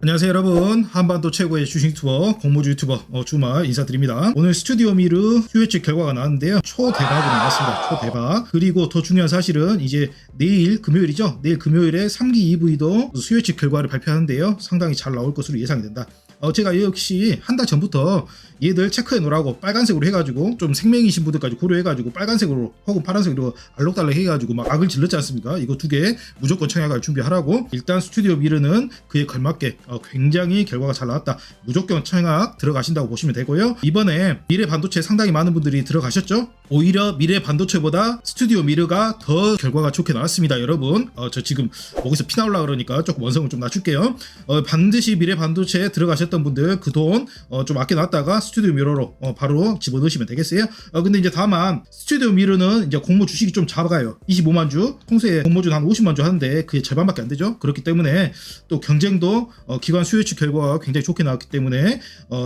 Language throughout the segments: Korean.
안녕하세요 여러분, 한반도 최고의 주식 투어 공모주 유튜버 주말 인사드립니다. 오늘 스튜디오 미르 휴회측 결과가 나왔는데요, 초대박으로 나왔습니다. 초대박. 그리고 더 중요한 사실은 이제 내일 금요일이죠. 내일 금요일에 3기 EV도 수요측 결과를 발표하는데요, 상당히 잘 나올 것으로 예상이 된다. 제가 역시 한 달 전부터 얘들 체크해 놓으라고 빨간색으로 해가지고 좀 생명이신 분들까지 고려해가지고 빨간색으로 혹은 파란색으로 알록달록 해가지고 막 악을 질렀지 않습니까? 이거 두 개 무조건 청약할 준비하라고. 일단 스튜디오 미르는 그에 걸맞게 굉장히 결과가 잘 나왔다. 무조건 청약 들어가신다고 보시면 되고요. 이번에 미래 반도체 상당히 많은 분들이 들어가셨죠? 오히려 미래 반도체보다 스튜디오 미르가 더 결과가 좋게 나왔습니다. 여러분, 저 지금 거기서 피 나올라 그러니까 조금 원성을 좀 낮출게요. 반드시 미래 반도체에 들어가셨던 분들 그 돈 좀 아껴놨다가 스튜디오 미러로 바로 집어넣으시면 되겠어요. 근데 이제 다만 스튜디오 미르는 이제 공모 주식이 좀 작아요. 25만 주, 평소에 공모주는 한 50만 주 하는데 그게 절반밖에 안 되죠. 그렇기 때문에 또 경쟁도 기관 수요측 결과가 굉장히 좋게 나왔기 때문에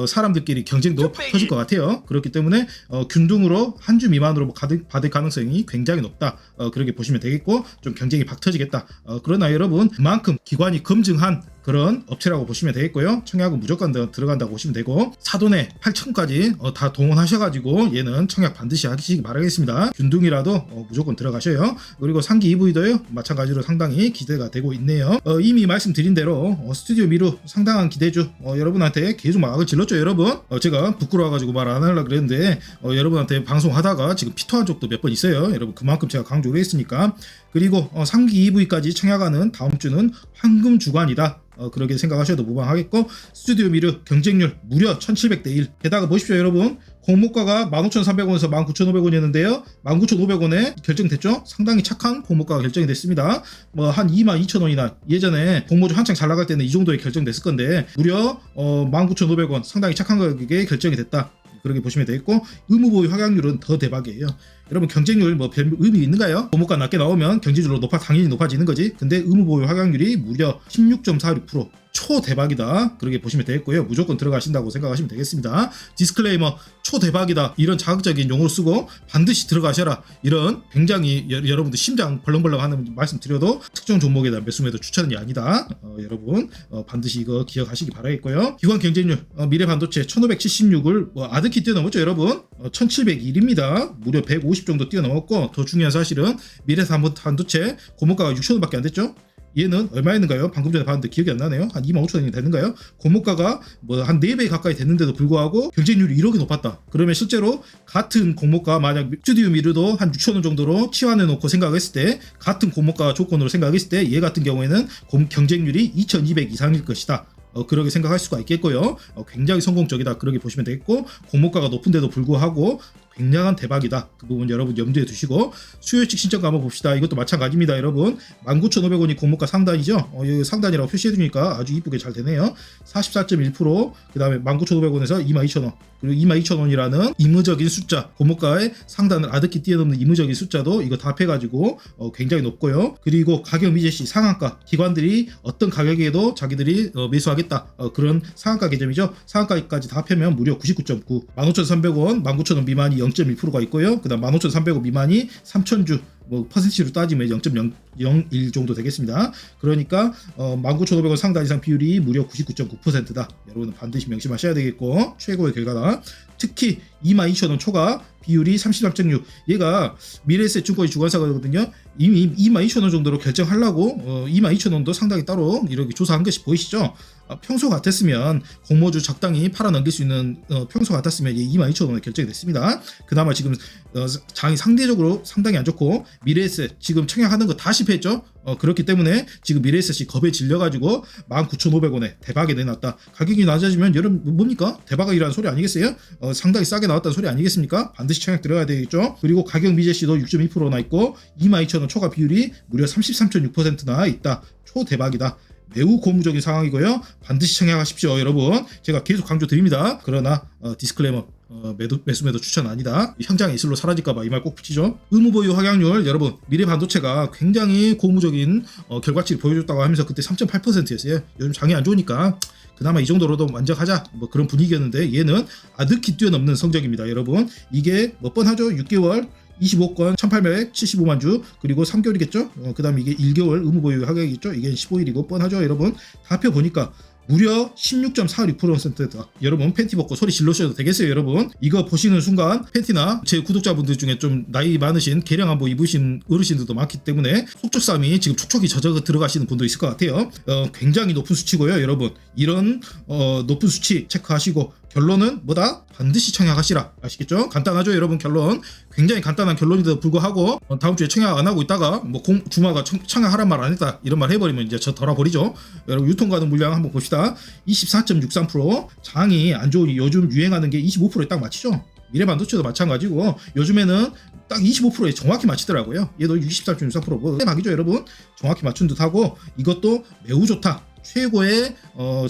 사람들끼리 경쟁도 터질 것 같아요. 그렇기 때문에 균등으로 한 주 미만으로 받을 가능성이 굉장히 높다. 그렇게 보시면 되겠고, 좀 경쟁이 박터지겠다. 그러나 여러분, 그만큼 기관이 검증한 그런 업체라고 보시면 되겠고요. 청약은 무조건 들어간다고 보시면 되고, 사돈에 8천까지 다 동원하셔가지고 얘는 청약 반드시 하시기 바라겠습니다. 균등이라도 무조건 들어가셔요. 그리고 상기 EV도요, 마찬가지로 상당히 기대가 되고 있네요. 이미 말씀드린 대로 스튜디오 미르 상당한 기대주 여러분한테 계속 막을 질렀죠. 여러분, 제가 부끄러워가지고 말 안 하려고 그랬는데 여러분한테 방송하다가 지금 피토한 적도 몇 번 있어요. 여러분, 그만큼 제가 강조를 했으니까. 그리고 상기 EV까지 청약하는 다음 주는 황금 주간이다. 그렇게 생각하셔도 무방하겠고, 스튜디오 미르 경쟁률 무려 1700대 1. 게다가 보십시오 여러분, 공모가가 15,300원에서 19,500원이었는데요 19,500원에 결정됐죠. 상당히 착한 공모가가 결정이 됐습니다. 한 22,000원이나 예전에 공모주 한창 잘 나갈 때는 이 정도에 결정됐을 건데 무려 19,500원, 상당히 착한 가격에 결정이 됐다. 그렇게 보시면 되겠고, 의무보유 확약률은 더 대박이에요. 여러분, 경쟁률 별 의미 있는가요? 공모가 낮게 나오면 경쟁률로 당연히 높아지는 거지. 근데 의무보유 확약률이 무려 16.46%. 초대박이다. 그렇게 보시면 되겠고요. 무조건 들어가신다고 생각하시면 되겠습니다. 디스클레이머, 초대박이다. 이런 자극적인 용어를 쓰고 반드시 들어가셔라. 이런 굉장히 여러분들 심장 벌렁벌렁 하는 말씀 드려도 특정 종목에다 매수매도 추천이 아니다. 여러분, 반드시 이거 기억하시기 바라겠고요. 기관 경쟁률, 미래 반도체 1576을 아득히 뛰어넘었죠. 여러분, 1701입니다. 무려 150 정도 뛰어넘었고, 더 중요한 사실은 미래 반도체 고모가가 6,000원밖에 안 됐죠. 얘는 얼마였는가요? 방금 전에 봤는데 기억이 안 나네요. 한 25,000원이 되는가요? 공모가가 한 4배 가까이 됐는데도 불구하고 경쟁률이 이렇게 높았다. 그러면 실제로 같은 공모가, 만약 스튜디오 미르도 한 6,000원 정도로 치환해 놓고 생각했을 때, 같은 공모가 조건으로 생각했을 때 얘 같은 경우에는 경쟁률이 2200 이상일 것이다. 그렇게 생각할 수가 있겠고요. 굉장히 성공적이다. 그렇게 보시면 되겠고, 공모가가 높은데도 불구하고 굉장한 대박이다. 그 부분 여러분 염두에 두시고, 수요측 신청가 한번 봅시다. 이것도 마찬가지입니다. 여러분, 19,500원이 공모가 상단이죠. 여기 상단이라고 표시해두니까 아주 이쁘게 잘 되네요. 44.1%, 그 다음에 19,500원에서 22,000원, 그리고 22,000원이라는 임의적인 숫자, 공모가의 상단을 아득히 뛰어넘는 임의적인 숫자도 이거 다 합해가지고 굉장히 높고요. 그리고 가격 미제시 상한가, 기관들이 어떤 가격에도 자기들이 매수하겠다, 그런 상한가 개념이죠. 상한가까지 다 합하면 무려 99.9, 15,300원, 19,000원 미만이 0.1%가 있고요. 그 다음 15,300원 미만이 3,000주, 퍼센티지로 따지면 0.001 정도 되겠습니다. 그러니까 19,500원 상단 이상 비율이 무려 99.9%다. 여러분은 반드시 명심하셔야 되겠고, 최고의 결과다. 특히 22,000원 초과 비율이 33.6. 얘가 미래에셋 증권이 주관사거든요. 이미 22,000원 정도로 결정하려고 22,000원도 상당히 따로 이렇게 조사한 것이 보이시죠? 평소 같았으면 공모주 적당히 팔아 넘길 수 있는 평소 같았으면 22,000원에 결정이 됐습니다. 그나마 지금 장이 상대적으로 상당히 안 좋고, 미래에셋 지금 청약하는 거 다 실패했죠. 그렇기 때문에 지금 미래에셋이 겁에 질려가지고 19,500원에 대박이 내놨다. 가격이 낮아지면 여러분 뭡니까? 대박이라는 소리 아니겠어요? 상당히 싸게 나왔다는 소리 아니겠습니까? 반드시 청약 들어가야 되겠죠. 그리고 가격 미제시도 6.2%나 있고, 22,000원 초과 비율이 무려 33.6%나 있다. 초대박이다. 매우 고무적인 상황이고요. 반드시 청약하십시오. 여러분, 제가 계속 강조드립니다. 그러나 디스클레이머, 매수매도 추천 아니다. 현장에 이슬로 사라질까봐 이 말 꼭 붙이죠. 의무보유 확약률, 여러분, 미래 반도체가 굉장히 고무적인 결과치를 보여줬다고 하면서 그때 3.8%였어요. 요즘 장이 안 좋으니까 그나마 이 정도로도 만족하자, 그런 분위기였는데 얘는 아득히 뛰어넘는 성적입니다. 여러분, 이게 몇 번 하죠? 6개월 25건 1875만 주, 그리고 3개월이겠죠. 그 다음에 이게 1개월 의무보유 하격이겠죠. 이게 15일이고 뻔하죠. 여러분, 다 합해보니까 무려 16.46%다. 여러분 팬티 벗고 소리 질러셔도 되겠어요. 여러분 이거 보시는 순간 팬티나 제 구독자분들 중에 좀 나이 많으신 개량 한복 입으신 어르신들도 많기 때문에 속적삼이 지금 촉촉이 젖어 들어가시는 분도 있을 것 같아요. 굉장히 높은 수치고요. 여러분 이런 높은 수치 체크하시고 결론은 뭐다? 반드시 청약하시라. 아시겠죠? 간단하죠 여러분. 결론 굉장히 간단한 결론인데도 불구하고 다음 주에 청약 안 하고 있다가 뭐 주마가 청약하란 말 안 했다 이런 말 해버리면 이제 저 돌아버리죠. 여러분 유통 가능 물량 한번 봅시다. 24.63%. 장이 안 좋으니 요즘 유행하는 게 25%에 딱 맞히죠. 미래반도체도 마찬가지고 요즘에는 딱 25%에 정확히 맞히더라고요. 얘도 63.64%. 뭐 대박이죠 여러분. 정확히 맞춘 듯하고 이것도 매우 좋다. 최고의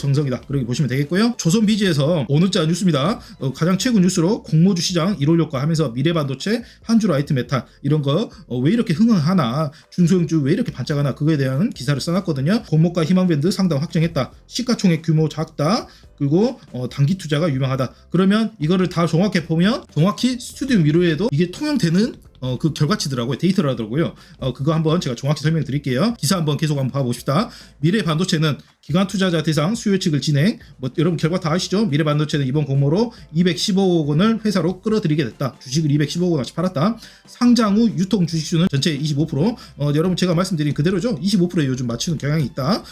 정성이다. 그렇게 보시면 되겠고요. 조선비지에서 오늘자 뉴스입니다. 가장 최근 뉴스로 공모주 시장 1월 효과 하면서 미래반도체, 한주라이트 메탈 이런 거 왜 이렇게 흥흥하나, 중소형주 왜 이렇게 반짝하나 그거에 대한 기사를 써놨거든요. 공모가 희망밴드 상당 확정했다. 시가총액 규모 작다. 그리고 단기 투자가 유망하다. 그러면 이거를 다 종합해 보면 정확히 스튜디오 미러에도 이게 통용되는 그 결과치더라고요. 데이터라더라고요. 그거 한번 제가 정확히 설명 드릴게요. 기사 한번 계속 한번 봐봅시다. 미래반도체는 기관 투자자 대상 수요 측을 진행. 여러분 결과 다 아시죠? 미래반도체는 이번 공모로 215억 원을 회사로 끌어들이게 됐다. 주식을 215억 원어치 팔았다. 상장 후 유통 주식수는 전체의 25%. 여러분 제가 말씀드린 그대로죠. 25%에 요즘 맞추는 경향이 있다.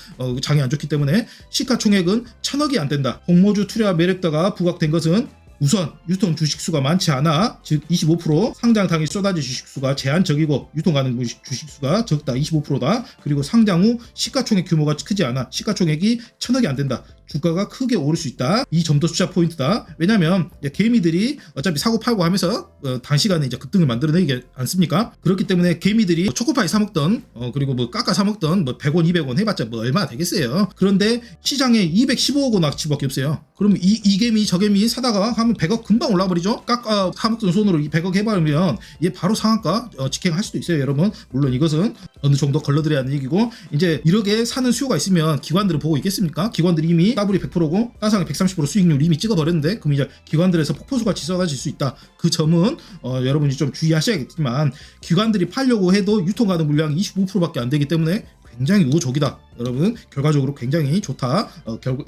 장이 안 좋기 때문에 시가총액은 1,000억이 안 된다. 공모주 투자 매력도가 부각된 것은 우선 유통 주식수가 많지 않아, 즉 25%, 상장 당일 쏟아질 주식수가 제한적이고 유통 가능 주식수가 적다 25%다. 그리고 상장 후 시가총액 규모가 크지 않아, 시가총액이 1,000억이 안 된다. 주가가 크게 오를 수 있다. 이 점도 투자 포인트다. 왜냐면 개미들이 어차피 사고 팔고 하면서 단시간에 이제 급등을 만들어내지 않습니까? 그렇기 때문에 개미들이 초코파이 사 먹던 그리고 뭐 까까 사 먹던 뭐 100원 200원 해봤자 뭐 얼마나 되겠어요. 그런데 시장에 215억 원 어치밖에 없어요. 그럼 이 개미 저 개미 사다가 하면 100억 금방 올라버리죠. 까까 사 먹던 손으로 100억 해버리면 얘 바로 상한가 직행할 수도 있어요. 여러분 물론 이것은 어느 정도 걸러들여야 하는 얘기고, 이제 이렇게 사는 수요가 있으면 기관들은 보고 있겠습니까? 기관들이 이미 더블이 100%고 따상이 130% 수익률 이미 찍어버렸는데 그럼 이제 기관들에서 폭포수같이 쏟아질 수 있다. 그 점은 여러분이 좀 주의하셔야겠지만, 기관들이 팔려고 해도 유통 가능 물량이 25%밖에 안 되기 때문에 굉장히 우호적이다. 여러분 결과적으로 굉장히 좋다.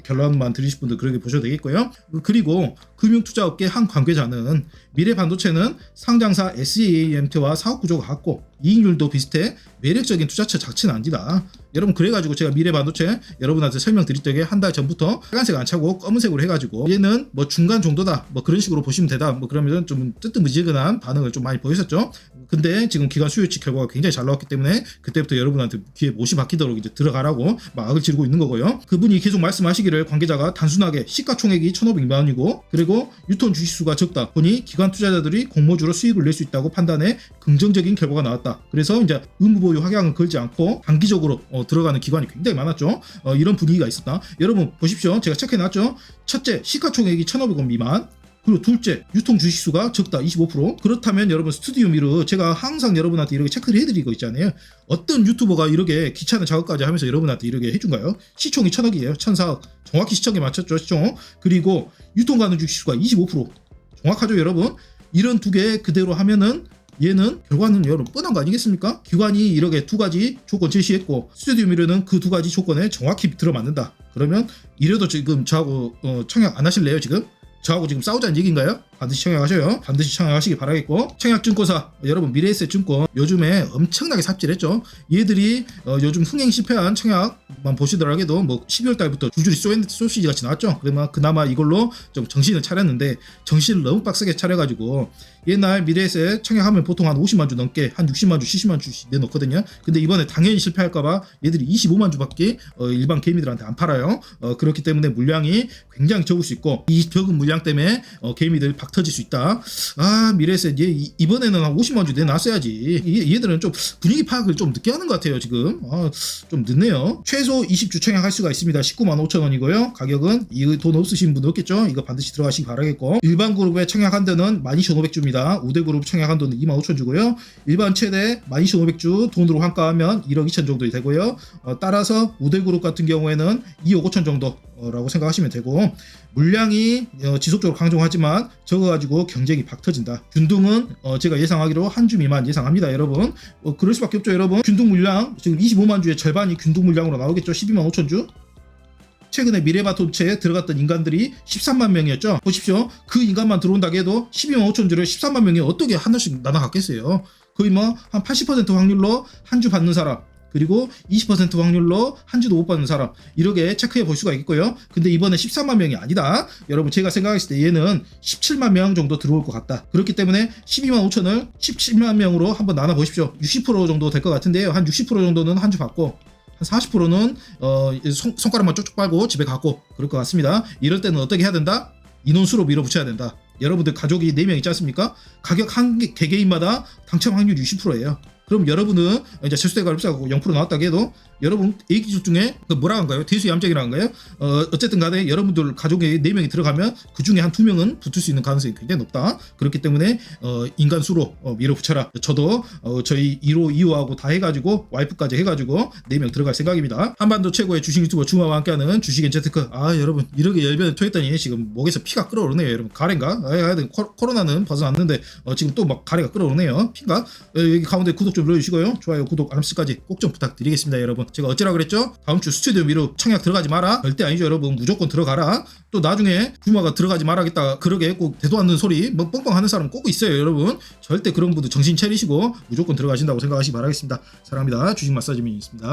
결론만 들으실 분들 그렇게 보셔도 되겠고요. 그리고 금융투자업계 한 관계자는 미래반도체는 상장사 SEAMT와 사업 구조가 같고 이익률도 비슷해 매력적인 투자처 자체는 아니다. 여러분 그래가지고 제가 미래반도체 여러분한테 설명드릴 적에 한 달 전부터 빨간색 안 차고 검은색으로 해가지고 얘는 뭐 중간 정도다 뭐 그런 식으로 보시면 되다 뭐 그러면 좀 뜨뜻미지근한 반응을 좀 많이 보였었죠. 근데 지금 기관 수요치 결과가 굉장히 잘 나왔기 때문에 그때부터 여러분한테 귀에 못이 박히도록 이제 들어가라고 막을 지르고 있는 거고요. 그분이 계속 말씀하시기를 관계자가 단순하게 시가총액이 1,500만 원이고 그리고 유통 주식수가 적다 보니 기관 투자자들이 공모주로 수익을 낼 수 있다고 판단해 긍정적인 결과가 나왔다. 그래서 이제 의무보유 확약은 걸지 않고 단기적으로 들어가는 기관이 굉장히 많았죠. 이런 분위기가 있었다. 여러분 보십시오. 제가 체크해놨죠. 첫째, 시가총액이 1,500원 미만. 그리고 둘째, 유통 주식수가 적다 25%. 그렇다면 여러분 스튜디오 미러 제가 항상 여러분한테 이렇게 체크를 해드리고 있잖아요. 어떤 유튜버가 이렇게 귀찮은 작업까지 하면서 여러분한테 이렇게 해준가요? 시총이 1,000억이에요. 1,400억. 정확히 시총에 맞췄죠. 시총. 그리고 유통 가능 주식수가 25%. 정확하죠 여러분? 이런 두 개 그대로 하면은 얘는 결과는 여러분 뻔한 거 아니겠습니까? 기관이 이렇게 두 가지 조건 제시했고 스튜디오 미러는 그 두 가지 조건에 정확히 들어맞는다. 그러면 이래도 지금 저하고 청약 안 하실래요 지금? 저하고 지금 싸우자는 얘기인가요? 반드시 청약하셔요. 반드시 청약하시기 바라겠고, 청약증권사 여러분 미래에셋증권 요즘에 엄청나게 삽질했죠. 얘들이 요즘 흥행 실패한 청약만 보시더라도 뭐 12월 달부터 줄줄이 소시지 같이 나왔죠. 그러면 그나마 이걸로 좀 정신을 차렸는데 정신을 너무 빡세게 차려가지고 옛날 미래에셋 청약하면 보통 한 50만 주 넘게 한 60만 주 70만 주씩 내놓거든요. 근데 이번에 당연히 실패할까봐 얘들이 25만 주밖에 일반 개미들한테 안 팔아요. 그렇기 때문에 물량이 굉장히 적을 수 있고 이 적은 물량 때문에 개미들 박 터질 수 있다. 아 미래에셋 이번에는 한 50만 주 내놨어야지. 얘들은 좀 분위기 파악을 좀 늦게 하는 것 같아요 지금. 좀 늦네요. 최소 20주 청약할 수가 있습니다. 19만 5천 원이고요. 가격은 이거 돈 없으신 분 없겠죠? 이거 반드시 들어가시기 바라겠고, 일반 그룹에 청약한 데는 12,500주입니다. 우대 그룹 청약한 돈은 2만 5천 주고요. 일반 최대 12,500주 돈으로 환가하면 1억 2천 정도 되고요. 따라서 우대 그룹 같은 경우에는 2억 5천 정도라고 생각하시면 되고, 물량이 지속적으로 강조하지만 적어가지고 경쟁이 박 터진다. 균등은 제가 예상하기로 한 주 미만 예상합니다. 여러분 그럴 수밖에 없죠. 여러분 균등 물량 지금 25만 주의 절반이 균등 물량으로 나오겠죠. 12만 5천 주. 최근에 미래바톤체에 들어갔던 인간들이 13만 명이었죠. 보십시오. 그 인간만 들어온다고 해도 12만 5천 줄에 13만 명이 어떻게 하나씩 나눠갔겠어요. 거의 뭐 한 80% 확률로 한 주 받는 사람, 그리고 20% 확률로 한 주도 못 받는 사람, 이렇게 체크해 볼 수가 있고요. 근데 이번에 13만 명이 아니다. 여러분, 제가 생각했을 때 얘는 17만 명 정도 들어올 것 같다. 그렇기 때문에 12만 5천을 17만 명으로 한번 나눠 보십시오. 60% 정도 될 것 같은데요. 한 60% 정도는 한 주 받고, 한 40%는 손가락만 쪽쪽 빨고 집에 갔고, 그럴 것 같습니다. 이럴 때는 어떻게 해야 된다? 인원수로 밀어붙여야 된다. 여러분들 가족이 4명 있지 않습니까? 가격 한 개개인마다 당첨 확률 60%예요. 그럼 여러분은 이제 세수대가 흡수하고 0% 나왔다고 해도 여러분 A기준 중에 뭐라 한가요? 대수얌정이라는가요? 어쨌든 간에 여러분들 가족에 4명이 들어가면 그 중에 한 2명은 붙을 수 있는 가능성이 굉장히 높다. 그렇기 때문에 인간수로 밀어붙여라. 저도 저희 1호, 2호하고 다 해가지고 와이프까지 해가지고 4명 들어갈 생각입니다. 한반도 최고의 주식 유튜버 중화와 함께하는 주식엔 재테크. 여러분 이렇게 열변을 토했더니 지금 목에서 피가 끓어오르네요. 여러분 가래인가? 하여튼 코로나는 벗어났는데 지금 또 막 가래가 끓어오르네요. 피가? 여기 가운데 구독 좀 눌러주시고요. 좋아요, 구독, 알람 설정까지 꼭 좀 부탁드리겠습니다. 여러분, 제가 어찌라 그랬죠? 다음 주 스튜디오 미루 청약 들어가지 마라. 절대 아니죠. 여러분, 무조건 들어가라. 또 나중에 부마가 들어가지 말아겠다 그러게 꼭 대도 않는 소리 뭐 뻥뻥 하는 사람 꼭 있어요. 여러분, 절대 그런 분들 정신 차리시고 무조건 들어가신다고 생각하시기 바라겠습니다. 사랑합니다. 주식 마사지민이 있습니다.